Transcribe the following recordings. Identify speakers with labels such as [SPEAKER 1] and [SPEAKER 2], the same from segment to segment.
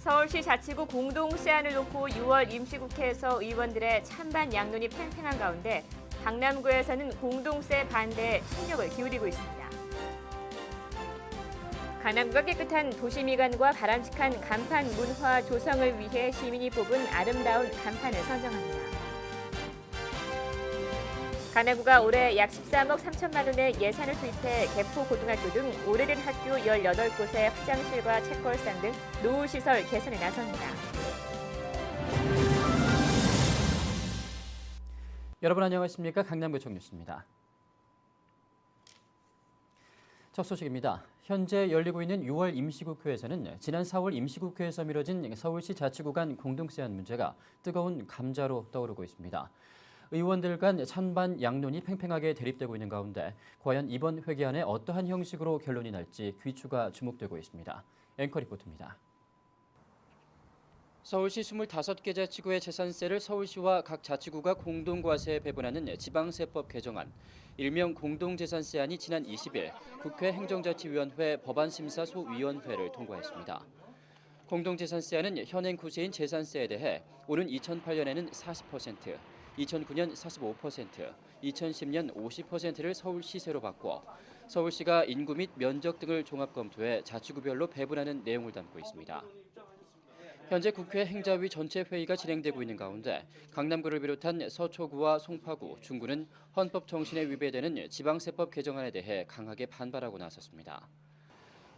[SPEAKER 1] 서울시 자치구 공동 시안을 놓고 6월 임시국회에서 의원들의 찬반 양론이 팽팽한 가운데 강남구에서는 공동세 반대에 총력을 기울이고 있습니다. 강남구가 깨끗한 도시미관과 바람직한 간판 문화 조성을 위해 시민이 뽑은 아름다운 간판을 선정합니다. 강남구가 올해 약 13억 3천만 원의 예산을 투입해 개포고등학교 등 오래된 학교 18곳의 화장실과 책걸상 등 노후시설 개선에 나섭니다.
[SPEAKER 2] 여러분 안녕하십니까? 강남구청 뉴스입니다. 첫 소식입니다. 현재 열리고 있는 6월 임시국회에서는 지난 4월 임시국회에서 미뤄진 서울시 자치구 간 공동세안 문제가 뜨거운 감자로 떠오르고 있습니다. 의원들 간 찬반 양론이 팽팽하게 대립되고 있는 가운데 과연 이번 회기안에 어떠한 형식으로 결론이 날지 귀추가 주목되고 있습니다. 앵커 리포트입니다. 서울시 25개 자치구의 재산세를 서울시와 각 자치구가 공동과세에 배분하는 지방세법 개정안, 일명 공동재산세안이 지난 20일 국회 행정자치위원회 법안심사소위원회를 통과했습니다. 공동재산세안은 현행 구세인 재산세에 대해 오는 2008년에는 40%, 2009년 45%, 2010년 50%를 서울시세로 바꿔 서울시가 인구 및 면적 등을 종합 검토해 자치구별로 배분하는 내용을 담고 있습니다. 현재 국회 행자위 전체 회의가 진행되고 있는 가운데 강남구를 비롯한 서초구와 송파구, 중구는 헌법 정신에 위배되는 지방세법 개정안에 대해 강하게 반발하고 나섰습니다.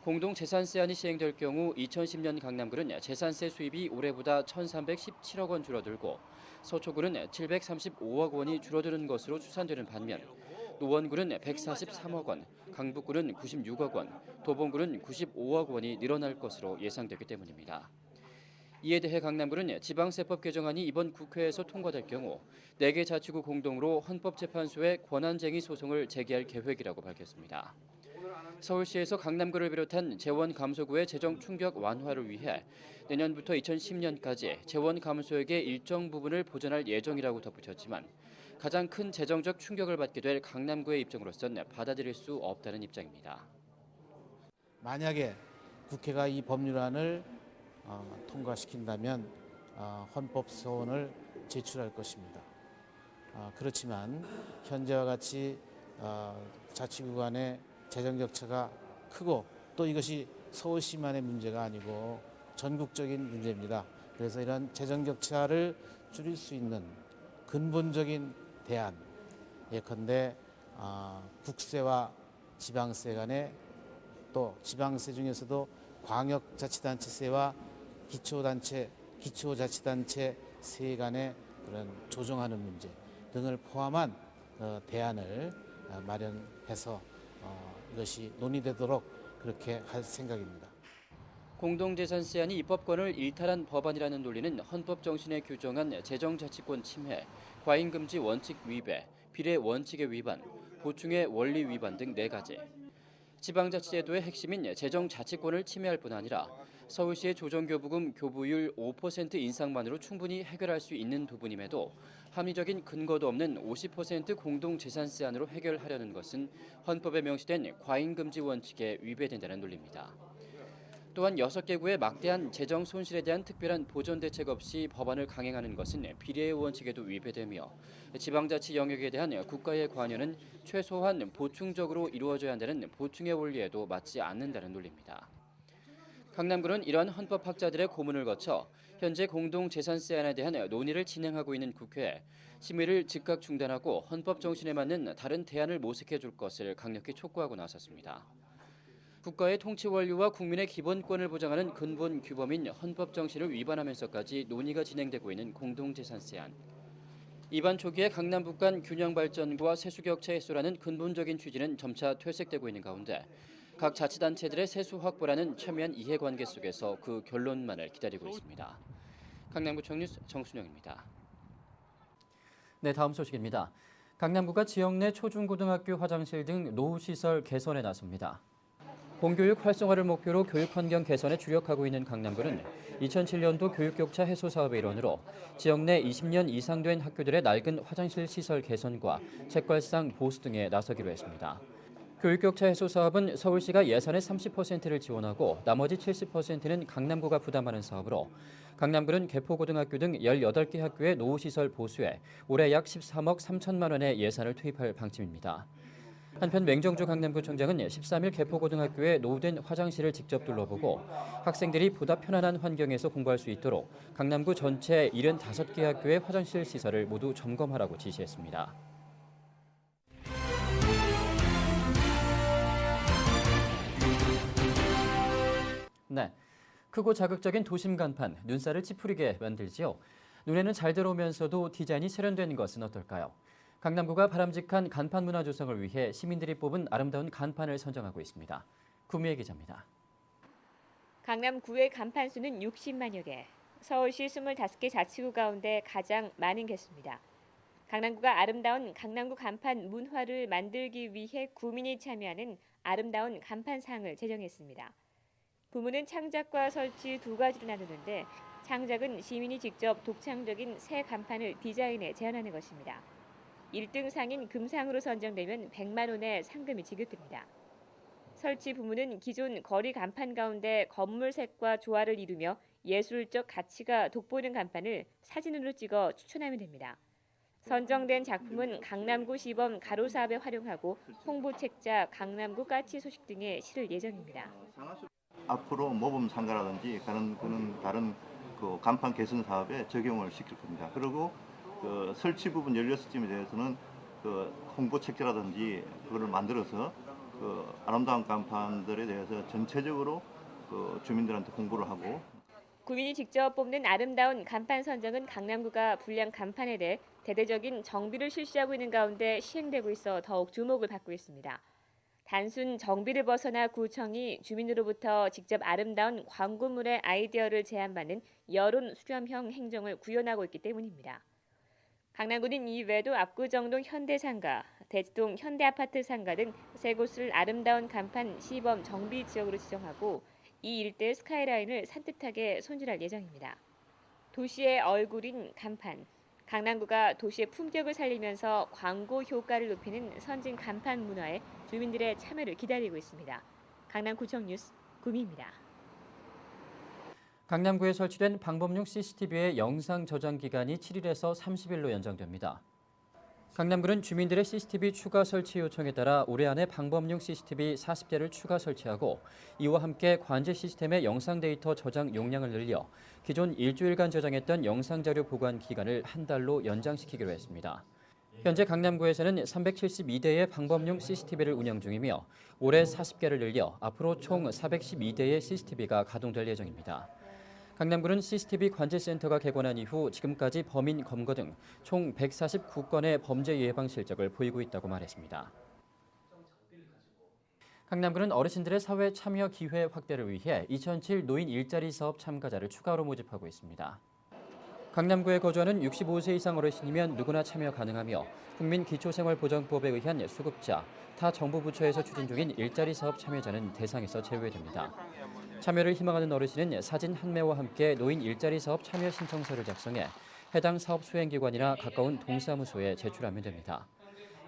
[SPEAKER 2] 공동재산세안이 시행될 경우 2010년 강남구는 재산세 수입이 올해보다 1,317억 원 줄어들고 서초구는 735억 원이 줄어드는 것으로 추산되는 반면 노원구는 143억 원, 강북구는 96억 원, 도봉구는 95억 원이 늘어날 것으로 예상되기 때문입니다. 이에 대해 강남구는 지방세법 개정안이 이번 국회에서 통과될 경우 4개 자치구 공동으로 헌법재판소에 권한쟁의 소송을 제기할 계획이라고 밝혔습니다. 서울시에서 강남구를 비롯한 재원 감소구의 재정 충격 완화를 위해 내년부터 2010년까지 재원 감소액의 일정 부분을 보전할 예정이라고 덧붙였지만 가장 큰 재정적 충격을 받게 될 강남구의 입장으로선 받아들일 수 없다는 입장입니다.
[SPEAKER 3] 만약에 국회가 이 법률안을 통과시킨다면 헌법 소원을 제출할 것입니다. 그렇지만 현재와 같이 자치구 간의 재정 격차가 크고 또 이것이 서울시만의 문제가 아니고 전국적인 문제입니다. 그래서 이런 재정 격차를 줄일 수 있는 근본적인 대안, 예컨대 국세와 지방세 간의 또 지방세 중에서도 광역자치단체세와 기초자치단체 세 간의 그런 조정하는 문제 등을 포함한 대안을 마련해서 이것이 논의되도록 그렇게 할 생각입니다.
[SPEAKER 2] 공동재산세안이 입법권을 일탈한 법안이라는 논리는 헌법 정신에 규정한 재정자치권 침해, 과잉금지 원칙 위배, 비례 원칙의 위반, 보충의 원리 위반 등 4가지. 지방자치제도의 핵심인 재정자치권을 침해할 뿐 아니라 서울시의 조정교부금 교부율 5% 인상만으로 충분히 해결할 수 있는 부분임에도 합리적인 근거도 없는 50% 공동재산세안으로 해결하려는 것은 헌법에 명시된 과잉금지 원칙에 위배된다는 논리입니다. 또한 6개구의 막대한 재정 손실에 대한 특별한 보전 대책 없이 법안을 강행하는 것은 비례의 원칙에도 위배되며 지방자치 영역에 대한 국가의 관여는 최소한 보충적으로 이루어져야 한다는 보충의 원리에도 맞지 않는다는 논리입니다. 강남구는 이러한 헌법학자들의 고문을 거쳐 현재 공동재산세안에 대한 논의를 진행하고 있는 국회에 심의를 즉각 중단하고 헌법 정신에 맞는 다른 대안을 모색해 줄 것을 강력히 촉구하고 나섰습니다. 국가의 통치 원리와 국민의 기본권을 보장하는 근본 규범인 헌법 정신을 위반하면서까지 논의가 진행되고 있는 공동재산세안. 이반 초기에 강남북 간 균형 발전과 세수 격차 해소라는 근본적인 취지는 점차 퇴색되고 있는 가운데 각 자치단체들의 세수 확보라는 첨예한 이해관계 속에서 그 결론만을 기다리고 있습니다. 강남구청 뉴스 정순영입니다. 네, 다음 소식입니다. 강남구가 지역 내 초중고등학교 화장실 등 노후시설 개선에 나섭니다. 공교육 활성화를 목표로 교육 환경 개선에 주력하고 있는 강남구는 2007년도 교육격차 해소 사업의 일환으로 지역 내 20년 이상 된 학교들의 낡은 화장실 시설 개선과 책걸상 보수 등에 나서기로 했습니다. 교육격차 해소 사업은 서울시가 예산의 30%를 지원하고 나머지 70%는 강남구가 부담하는 사업으로 강남구는 개포고등학교 등 18개 학교의 노후시설 보수에 올해 약 13억 3천만 원의 예산을 투입할 방침입니다. 한편 맹정주 강남구청장은 13일 개포고등학교의 노후된 화장실을 직접 둘러보고 학생들이 보다 편안한 환경에서 공부할 수 있도록 강남구 전체 75개 학교의 화장실 시설을 모두 점검하라고 지시했습니다. 네, 크고 자극적인 도심 간판, 눈살을 찌푸리게 만들지요. 눈에는 잘 들어오면서도 디자인이 세련된 것은 어떨까요? 강남구가 바람직한 간판 문화 조성을 위해 시민들이 뽑은 아름다운 간판을 선정하고 있습니다. 구미애 기자입니다.
[SPEAKER 1] 강남구의 간판 수는 60만여 개, 서울시 25개 자치구 가운데 가장 많은 개수입니다. 강남구가 아름다운 강남구 간판 문화를 만들기 위해 구민이 참여하는 아름다운 간판상을 제정했습니다. 부문은 창작과 설치 두 가지로 나누는데 창작은 시민이 직접 독창적인 새 간판을 디자인해 제안하는 것입니다. 1등 상인 금상으로 선정되면 100만 원의 상금이 지급됩니다. 설치 부문은 기존 거리 간판 가운데 건물 색과 조화를 이루며 예술적 가치가 돋보이는 간판을 사진으로 찍어 추천하면 됩니다. 선정된 작품은 강남구 시범 가로사업에 활용하고 홍보책자, 강남구 까치 소식 등에 실을 예정입니다.
[SPEAKER 4] 앞으로 모범 상가라든지 다른 그 간판 개선 사업에 적용을 시킬 겁니다. 그리고 그 설치 부분 16점에 대해서는 그 홍보 책자라든지 그거를 만들어서 그 아름다운 간판들에 대해서 전체적으로 그 주민들한테 홍보를 하고.
[SPEAKER 1] 구민이 직접 뽑는 아름다운 간판 선정은 강남구가 불량 간판에 대해 대대적인 정비를 실시하고 있는 가운데 시행되고 있어 더욱 주목을 받고 있습니다. 단순 정비를 벗어나 구청이 주민으로부터 직접 아름다운 광고물의 아이디어를 제안받는 여론 수렴형 행정을 구현하고 있기 때문입니다. 강남구는 이외에도 압구정동 현대상가, 대치동 현대아파트 상가 등 세 곳을 아름다운 간판 시범 정비 지역으로 지정하고 이 일대 스카이라인을 산뜻하게 손질할 예정입니다. 도시의 얼굴인 간판. 강남구가 도시의 품격을 살리면서 광고 효과를 높이는 선진 간판 문화에 주민들의 참여를 기다리고 있습니다. 강남구청 뉴스 구미입니다.
[SPEAKER 2] 강남구에 설치된 방범용 CCTV의 영상 저장 기간이 7일에서 30일로 연장됩니다. 강남구는 주민들의 CCTV 추가 설치 요청에 따라 올해 안에 방범용 CCTV 40대를 추가 설치하고 이와 함께 관제 시스템의 영상 데이터 저장 용량을 늘려 기존 일주일간 저장했던 영상 자료 보관 기간을 한 달로 연장시키기로 했습니다. 현재 강남구에서는 372대의 방범용 CCTV를 운영 중이며 올해 40개를 늘려 앞으로 총 412대의 CCTV가 가동될 예정입니다. 강남구는 CCTV 관제센터가 개관한 이후 지금까지 범인 검거 등 총 149건의 범죄 예방 실적을 보이고 있다고 말했습니다. 강남구는 어르신들의 사회 참여 기회 확대를 위해 2007 노인 일자리 사업 참가자를 추가로 모집하고 있습니다. 강남구에 거주하는 65세 이상 어르신이면 누구나 참여 가능하며 국민기초생활보장법에 의한 수급자, 타 정부 부처에서 추진 중인 일자리 사업 참여자는 대상에서 제외됩니다. 참여를 희망하는 어르신은 사진 한매와 함께 노인 일자리 사업 참여 신청서를 작성해 해당 사업 수행기관이나 가까운 동사무소에 제출하면 됩니다.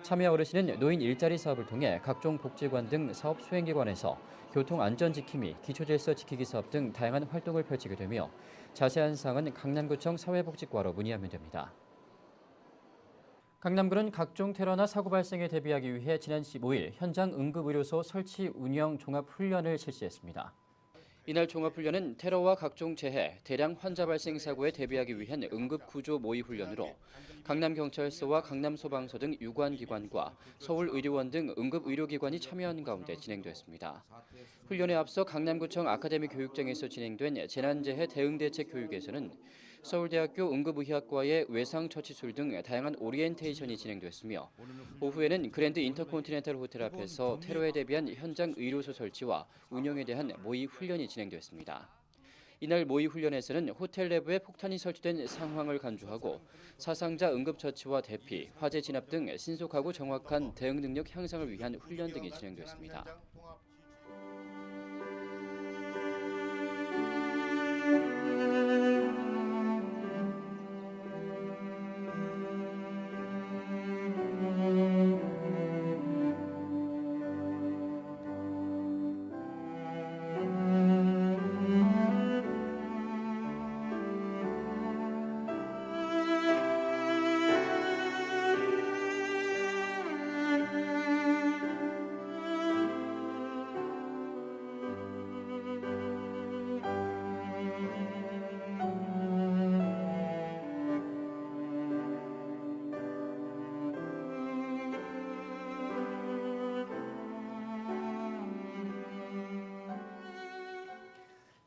[SPEAKER 2] 참여 어르신은 노인 일자리 사업을 통해 각종 복지관 등 사업 수행기관에서 교통안전지킴이, 기초질서 지키기 사업 등 다양한 활동을 펼치게 되며 자세한 사항은 강남구청 사회복지과로 문의하면 됩니다. 강남구는 각종 테러나 사고 발생에 대비하기 위해 지난 15일 현장 응급의료소 설치 운영 종합훈련을 실시했습니다. 이날 종합훈련은 테러와 각종 재해, 대량 환자 발생 사고에 대비하기 위한 응급구조 모의훈련으로 강남경찰서와 강남소방서 등 유관기관과 서울의료원 등 응급의료기관이 참여한 가운데 진행됐습니다. 훈련에 앞서 강남구청 아카데미 교육장에서 진행된 재난재해 대응대책 교육에서는 서울대학교 응급의학과의 외상처치술 등 다양한 오리엔테이션이 진행됐으며 오후에는 그랜드 인터콘티넨탈 호텔 앞에서 테러에 대비한 현장 의료소 설치와 운영에 대한 모의 훈련이 진행됐습니다. 이날 모의 훈련에서는 호텔 내부에 폭탄이 설치된 상황을 간주하고 사상자 응급처치와 대피, 화재 진압 등 신속하고 정확한 대응 능력 향상을 위한 훈련 등이 진행됐습니다.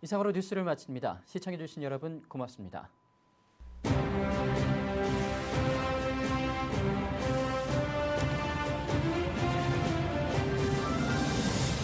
[SPEAKER 2] 이상으로 뉴스를 마칩니다. 시청해주신 여러분 고맙습니다.